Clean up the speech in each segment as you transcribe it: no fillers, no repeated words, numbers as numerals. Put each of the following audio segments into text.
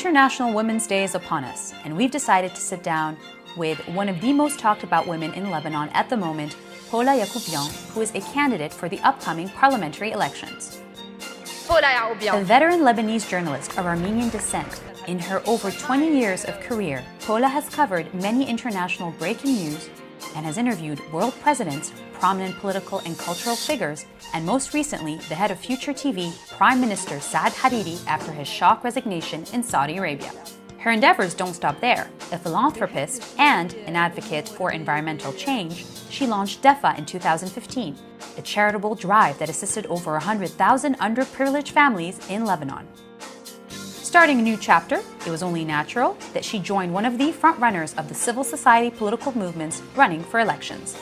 International Women's Day is upon us, and we've decided to sit down with one of the most talked about women in Lebanon at the moment, Paula Yacoubian, who is a candidate for the upcoming parliamentary elections. Paula Yacoubian, a veteran Lebanese journalist of Armenian descent. In her over 20 years of career, Paula has covered many international breaking news and has interviewed world presidents, prominent political and cultural figures, and most recently, the head of Future TV, Prime Minister Saad Hariri, after his shock resignation in Saudi Arabia. Her endeavors don't stop there. A philanthropist and an advocate for environmental change, she launched DEFA in 2015, a charitable drive that assisted over 100,000 underprivileged families in Lebanon. Starting a new chapter, it was only natural that she joined one of the frontrunners of the civil society political movements running for elections.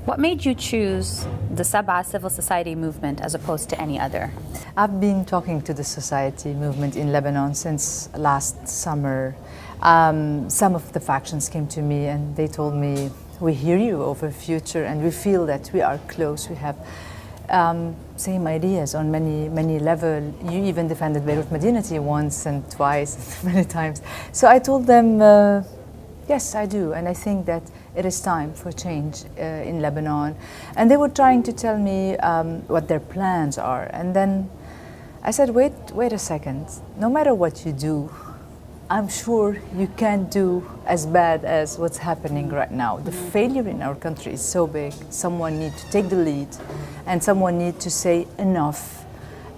What made you choose the Sabah civil society movement as opposed to any other? I've been talking to the society movement in Lebanon since last summer. Some of the factions came to me and they told me, we hear you over future and we feel that we are close. We have same ideas on many levels. You even defended Beirut Madinati once and twice, many times. So I told them, yes, I do, and I think that it is time for change in Lebanon. And they were trying to tell me what their plans are. And then I said, wait a second. No matter what you do, I'm sure you can't do as bad as what's happening right now. The failure in our country is so big. Someone needs to take the lead and someone needs to say enough.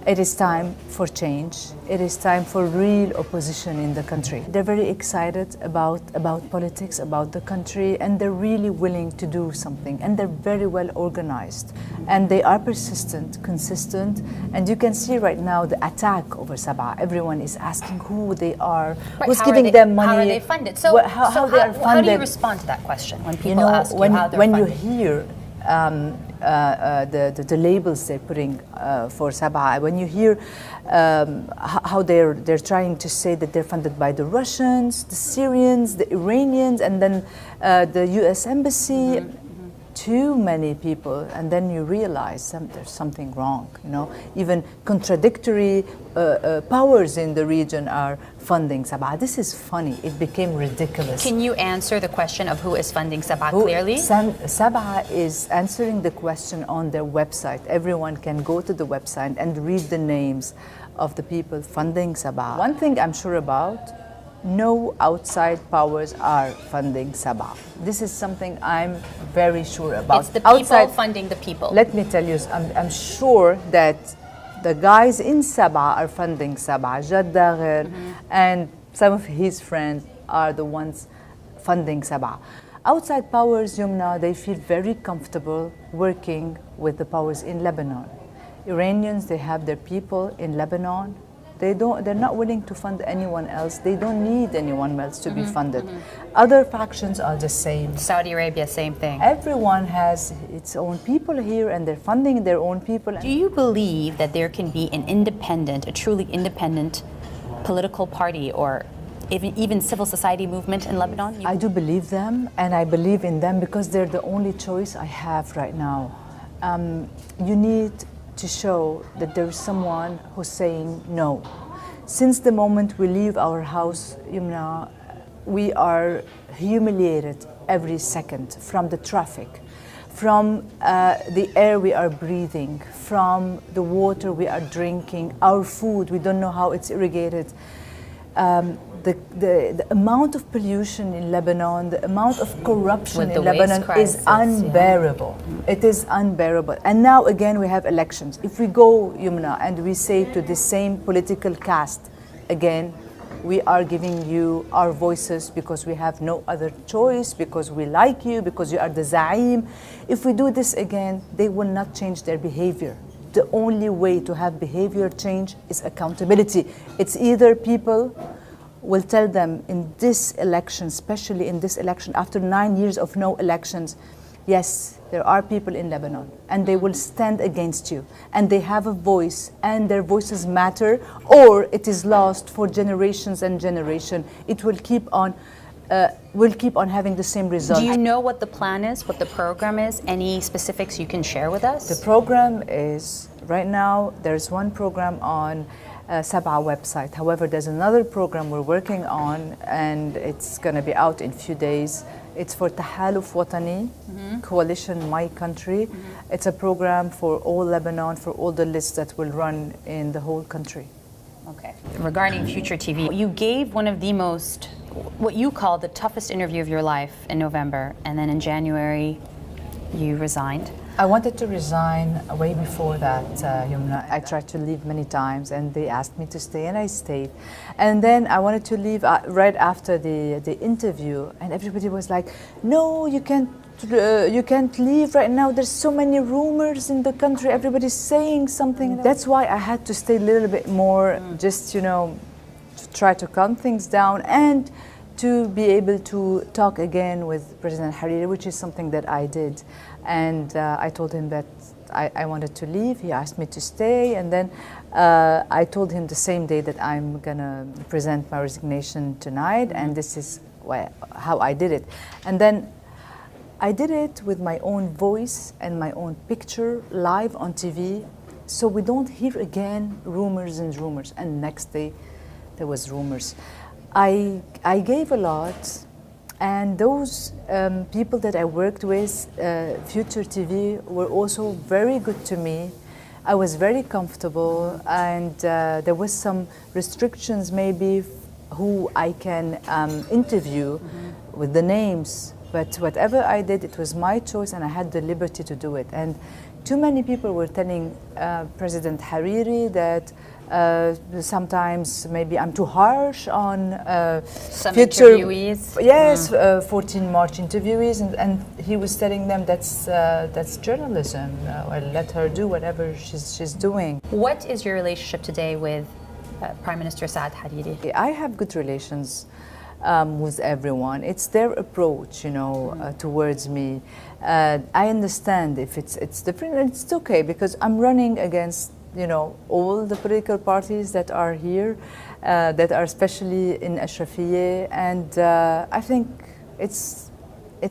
It is time for change. It is time for real opposition in the country. They're very excited about politics, about the country, and they're really willing to do something. And they're very well organized. And they are persistent, consistent. And you can see right now the attack over Sabah. Everyone is asking who they are, who's giving them money. How are they funded? So, how they are funded. How do you respond to that question when people ask you how they're when funded? you hear the labels they're putting for Sabah, when you hear how they're trying to say that they're funded by the Russians, the Syrians, the Iranians, and then the U.S. Embassy, too many people, and then you realize there's something wrong. You know, even contradictory powers in the region are funding Sabah. This is funny. It became ridiculous. Can you answer the question of who is funding Sabah clearly? Sabah is answering the question on their website. Everyone can go to the website and read the names of the people funding Sabah. One thing I'm sure about, no outside powers are funding Sabah. This is something I'm very sure about. It's the people funding the people. Let me tell you, I'm sure that the guys in Sabah are funding Sabah. Jad Dagher and some of his friends are the ones funding Sabah. Outside powers, Yumna, they feel very comfortable working with the powers in Lebanon. Iranians, they have their people in Lebanon. They're not willing to fund anyone else. They don't need anyone else to be funded. Other factions are the same. Saudi Arabia, same thing. Everyone has its own people here and they're funding their own people. Do you believe that there can be an independent, a truly independent political party or even civil society movement in Lebanon? I do believe them, and I believe in them because they're the only choice I have right now. You need to show that there is someone who's saying no. Since the moment we leave our house, Yumna, we are humiliated every second from the traffic, from the air we are breathing, from the water we are drinking, our food, we don't know how it's irrigated. The amount of pollution in Lebanon, the amount of corruption in Lebanon is unbearable. Yeah. It is unbearable. And now again we have elections. If we go, Yumna, and we say to the same political caste, again, we are giving you our voices because we have no other choice, because we like you, because you are the Zaim. If we do this again, they will not change their behavior. The only way to have behavior change is accountability. It's either people will tell them in this election, especially in this election, after 9 years of no elections, yes, there are people in Lebanon, and they will stand against you, and they have a voice, and their voices matter, or it is lost for generations and generations. It will keep on having the same result. Do you know what the plan is, what the program is? Any specifics you can share with us? The program is, right now, there's one program on Sab'a website. However, there's another program we're working on, and it's going to be out in a few days. It's for Tahaluf Watani, Coalition My Country. It's a program for all Lebanon, for all the lists that will run in the whole country. Okay. Regarding Future TV, you gave one of the most, what you call the toughest interview of your life in November, and then in January you resigned. I wanted to resign way before that, Yumna. I tried to leave many times, and they asked me to stay, and I stayed. And then I wanted to leave right after the interview, and everybody was like, "No, you can't leave right now. There's so many rumors in the country. Everybody's saying something." That's why I had to stay a little bit more, just to try to calm things down and to be able to talk again with President Hariri, which is something that I did. And I told him that I wanted to leave. He asked me to stay, and then I told him the same day that I'm gonna present my resignation tonight, and this is how I did it. And then I did it with my own voice and my own picture live on TV, so we don't hear again rumors and rumors. And next day there was rumors. I gave a lot. And those people that I worked with, Future TV, were also very good to me. I was very comfortable, and there was some restrictions maybe who I can interview with the names. But whatever I did, it was my choice, and I had the liberty to do it. And too many people were telling President Hariri that sometimes maybe I'm too harsh on some future interviewees. Yes, 14 March interviewees, and he was telling them that's journalism. Well, let her do whatever she's doing. What is your relationship today with Prime Minister Saad Hariri? I have good relations with everyone. It's their approach, towards me. I understand if it's different, and it's okay because I'm running against all the political parties that are here, that are especially in Ashrafiyeh, and I think it's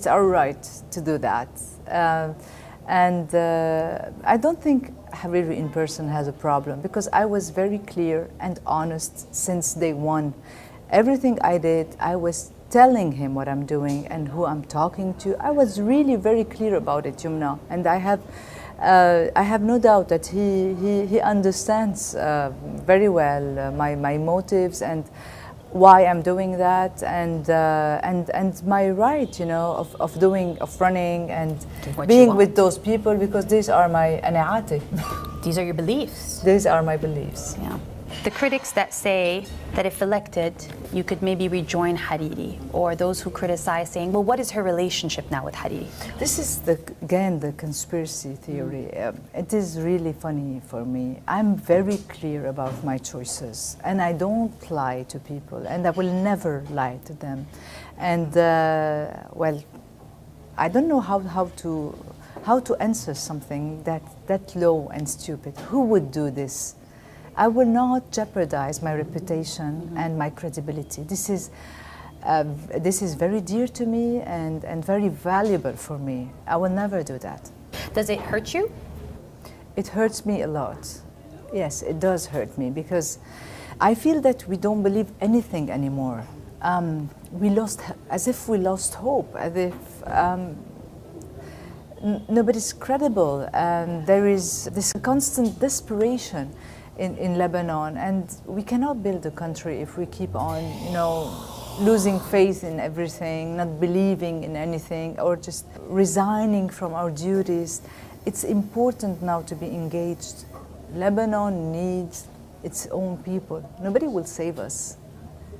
our right to do that. And I don't think Hariri in person has a problem, because I was very clear and honest since day one. Everything I did, I was telling him what I'm doing and who I'm talking to. I was really very clear about it, Yumna, and I have no doubt that he understands very well my motives and why I'm doing that, and my right, of running and being with those people, because these are my anaati. These are your beliefs. These are my beliefs. Yeah. The critics that say that if elected, you could maybe rejoin Hariri, or those who criticize saying, well, what is her relationship now with Hariri? This is, again, the conspiracy theory. It is really funny for me. I'm very clear about my choices, and I don't lie to people, and I will never lie to them. And, well, I don't know how to answer something that low and stupid. Who would do this? I will not jeopardize my reputation and my credibility. This is very dear to me and very valuable for me. I will never do that. Does it hurt you? It hurts me a lot. Yes, it does hurt me, because I feel that we don't believe anything anymore. As if we lost hope, as if nobody's credible, and there is this constant desperation in Lebanon, and we cannot build a country if we keep on, losing faith in everything, not believing in anything, or just resigning from our duties. It's important now to be engaged. Lebanon needs its own people. Nobody will save us.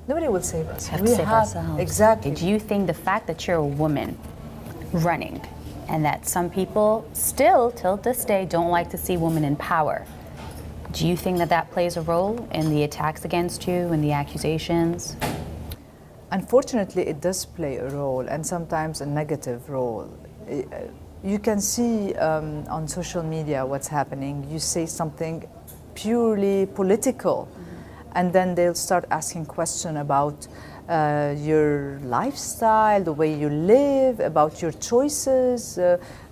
Nobody will save us. We have to save ourselves. Exactly. Do you think the fact that you're a woman running, and that some people still, till this day, don't like to see women in power, do you think that plays a role in the attacks against you and the accusations? Unfortunately, it does play a role, and sometimes a negative role. You can see on social media what's happening. You say something purely political, and then they'll start asking questions about your lifestyle, the way you live, about your choices.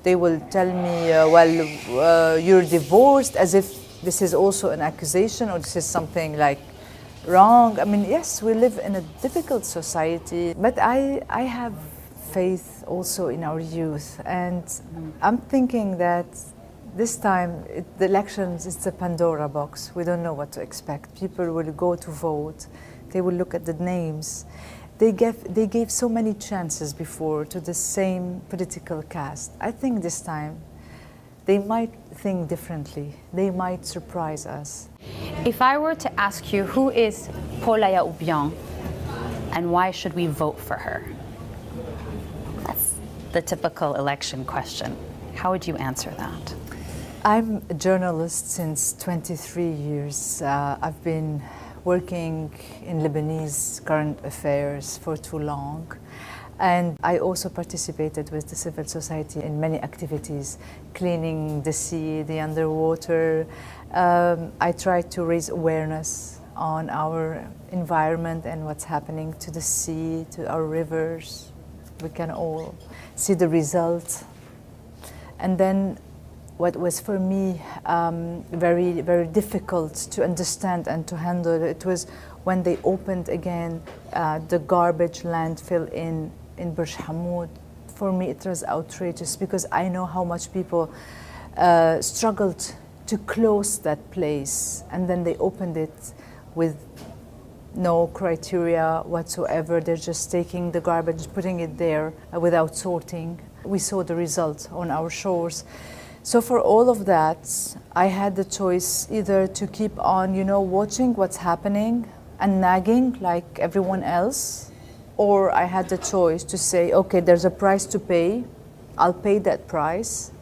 They will tell me, well, you're divorced, as if this is also an accusation or this is something like wrong. I mean, yes, we live in a difficult society, but I have faith also in our youth, and I'm thinking that this time the elections is the Pandora box. We don't know what to expect. People will go to vote, they will look at the names. They gave so many chances before to the same political caste. I think this time they might think differently. They might surprise us. If I were to ask you, who is Paula Yacoubian and why should we vote for her? That's the typical election question. How would you answer that? I'm a journalist since 23 years. I've been working in Lebanese current affairs for too long. And I also participated with the civil society in many activities, cleaning the sea, the underwater. I tried to raise awareness on our environment and what's happening to the sea, to our rivers. We can all see the results. And then what was for me very, very difficult to understand and to handle, it was when they opened again the garbage landfill in Burj Hamoud. For me it was outrageous because I know how much people struggled to close that place, and then they opened it with no criteria whatsoever. They're just taking the garbage, putting it there without sorting. We saw the result on our shores. So for all of that, I had the choice either to keep on, watching what's happening and nagging like everyone else, or I had the choice to say, okay, there's a price to pay. I'll pay that price,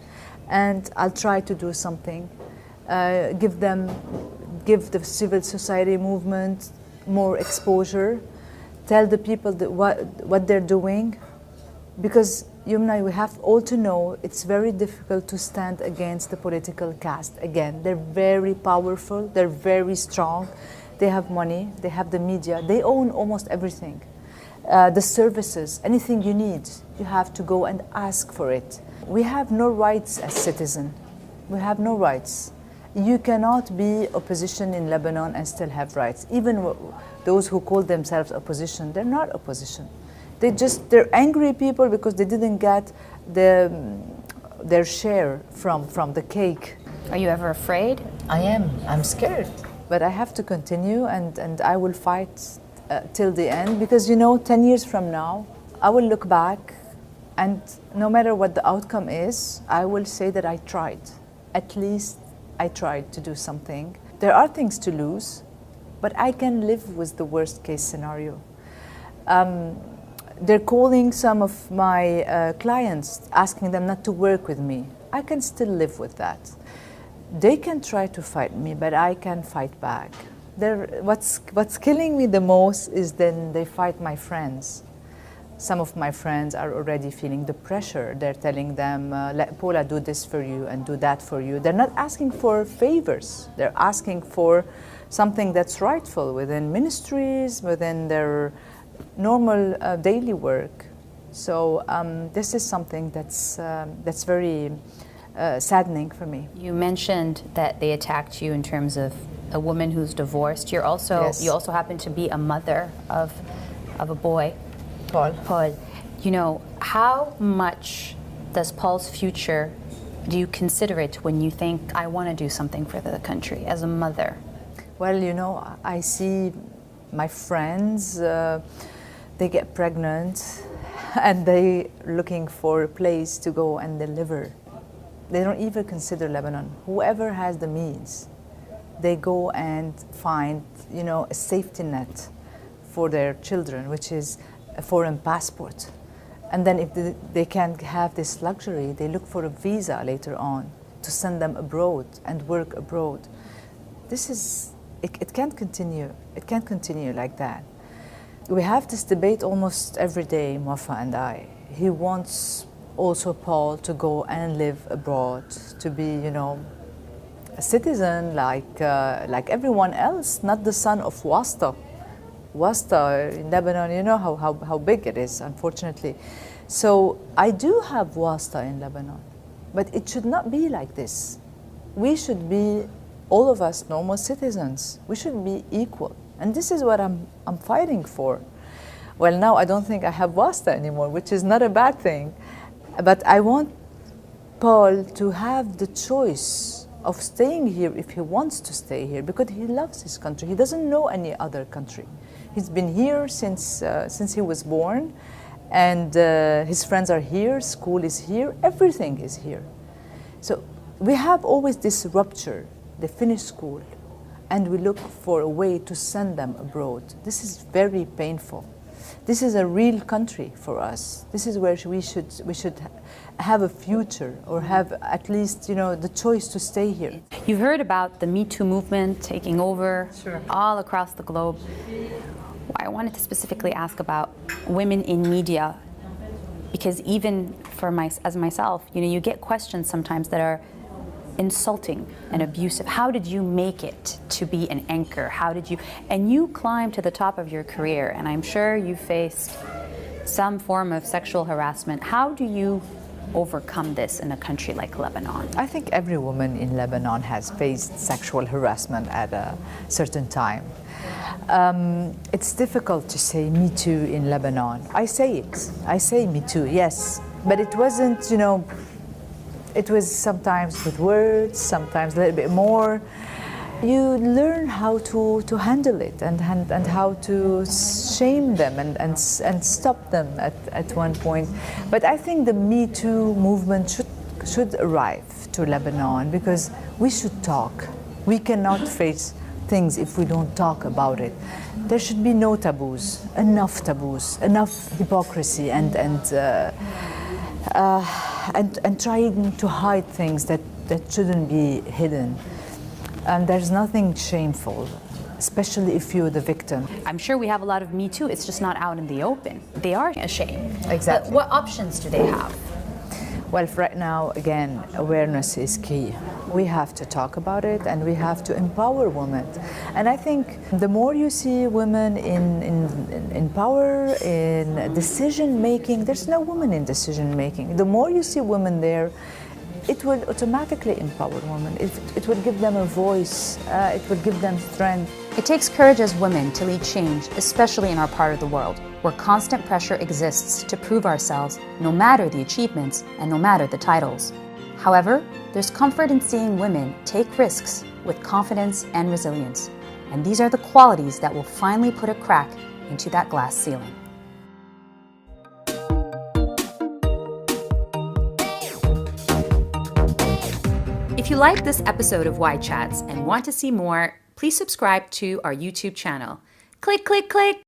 and I'll try to do something. Give the civil society movement more exposure. Tell the people that what they're doing, because Yumna, we have all to know it's very difficult to stand against the political caste. Again, they're very powerful, they're very strong, they have money, they have the media, they own almost everything. The services, anything you need, you have to go and ask for it. We have no rights as citizens. We have no rights. You cannot be opposition in Lebanon and still have rights. Even those who call themselves opposition, they're not opposition. They're angry people because they didn't get their share from the cake. Are you ever afraid? I am. I'm scared. But I have to continue, and I will fight till the end, because 10 years from now, I will look back, and no matter what the outcome is, I will say that I tried. At least I tried to do something. There are things to lose, but I can live with the worst case scenario. They're calling some of my clients, asking them not to work with me. I can still live with that. They can try to fight me, but I can fight back. What's killing me the most is then they fight my friends. Some of my friends are already feeling the pressure. They're telling them, let Paula do this for you and do that for you. They're not asking for favors. They're asking for something that's rightful within ministries, within their normal daily work. So this is something that's very saddening for me. You mentioned that they attacked you in terms of a woman who's divorced. You also happen to be a mother of a boy, Paul. How much does Paul's future, do you consider it when you think, I want to do something for the country as a mother? Well, I see my friends, they get pregnant and they looking for a place to go and deliver. They don't even consider Lebanon. Whoever has the means, they go and find, a safety net for their children, which is a foreign passport. And then if they can't have this luxury, they look for a visa later on to send them abroad and work abroad. It can't continue. It can't continue like that. We have this debate almost every day, Wafa and I. He wants also Paul to go and live abroad, to be, a citizen like everyone else, not the son of Wasta. Wasta in Lebanon, you know how big it is, unfortunately. So I do have Wasta in Lebanon, but it should not be like this. We should be all of us normal citizens. We should be equal. And this is what I'm fighting for. Well, now I don't think I have WASTA anymore, which is not a bad thing. But I want Paul to have the choice of staying here if he wants to stay here, because he loves his country. He doesn't know any other country. He's been here since he was born, and his friends are here, school is here, everything is here. So we have always this rupture. They finish school, and we look for a way to send them abroad. This is very painful. This is a real country for us. This is where we should have a future, or have at least, you know, the choice to stay here. You've heard about the Me Too movement taking over all across the globe. I wanted to specifically ask about women in media, because even for myself, you know, you get questions sometimes that are insulting and abusive. How did you make it to be an anchor? How did you, and you climbed to the top of your career, and I'm sure you faced some form of sexual harassment. How do you overcome this in a country like Lebanon? I think every woman in Lebanon has faced sexual harassment at a certain time. It's difficult to say Me Too in Lebanon. I say it. I say Me Too, yes. But it wasn't, you know, it was sometimes with words, sometimes a little bit more. You learn how to handle it, and how to shame them and stop them at one point. But I think the Me Too movement should arrive to Lebanon, because we should talk. We cannot face things if we don't talk about it. There should be no taboos, enough hypocrisy, and trying to hide things that shouldn't be hidden. And there's nothing shameful, especially if you're the victim. I'm sure we have a lot of Me Too, it's just not out in the open. They are ashamed. Exactly. But what options do they have? Well, right now, again, awareness is key. We have to talk about it, and we have to empower women. And I think the more you see women in power, in decision-making, there's no woman in decision-making. The more you see women there, it will automatically empower women. It will give them a voice. It will give them strength. It takes courage as women to lead change, especially in our part of the world, where constant pressure exists to prove ourselves, no matter the achievements and no matter the titles. However, there's comfort in seeing women take risks with confidence and resilience. And these are the qualities that will finally put a crack into that glass ceiling. If you like this episode of Why Chats and want to see more, please subscribe to our YouTube channel. Click, click, click!